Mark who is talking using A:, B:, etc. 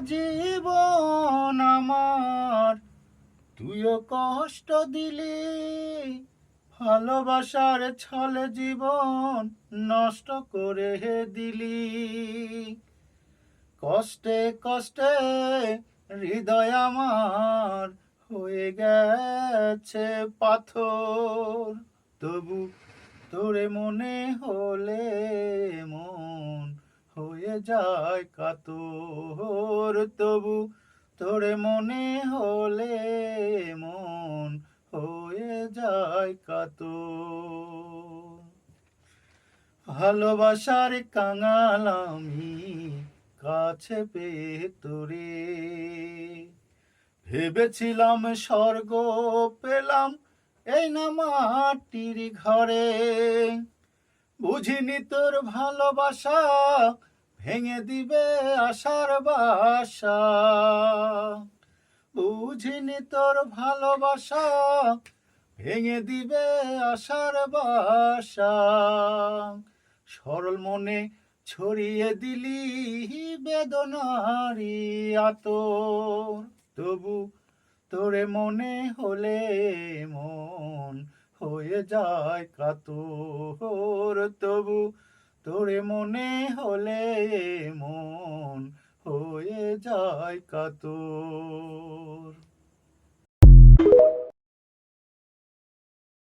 A: জীবন আমার তুইও কষ্ট দিলি, ভালোবাসার ছলে জীবন নষ্ট করে দিলি। কষ্টে কষ্টে হৃদয় আমার হয়ে গেছে পাথর, তবু তোরে মনে হলে মন হয়ে যায় কাতর। তবু তোরে মনে হলে মন হয়ে যায় কাতর। ভালোবাসার কাঙাল আমি কাছে পেয়ে তোরে, ভেবেছিলাম স্বর্গ পেলাম এই না মাটির ঘরে। বুঝিনি তোর ভালোবাসা ভেঙে দিবে আশার বাসা, বুঝিনি তোর ভালোবাসা ভেঙে দিবে আশার বাসা। সরল মনে ছড়িয়ে দিলি বেদনারি আতর, তবু তোরে মনে হলে মন হয়ে যায় কাতর। তবু তোরে মনে হলে মন হয়ে যায় কাতর।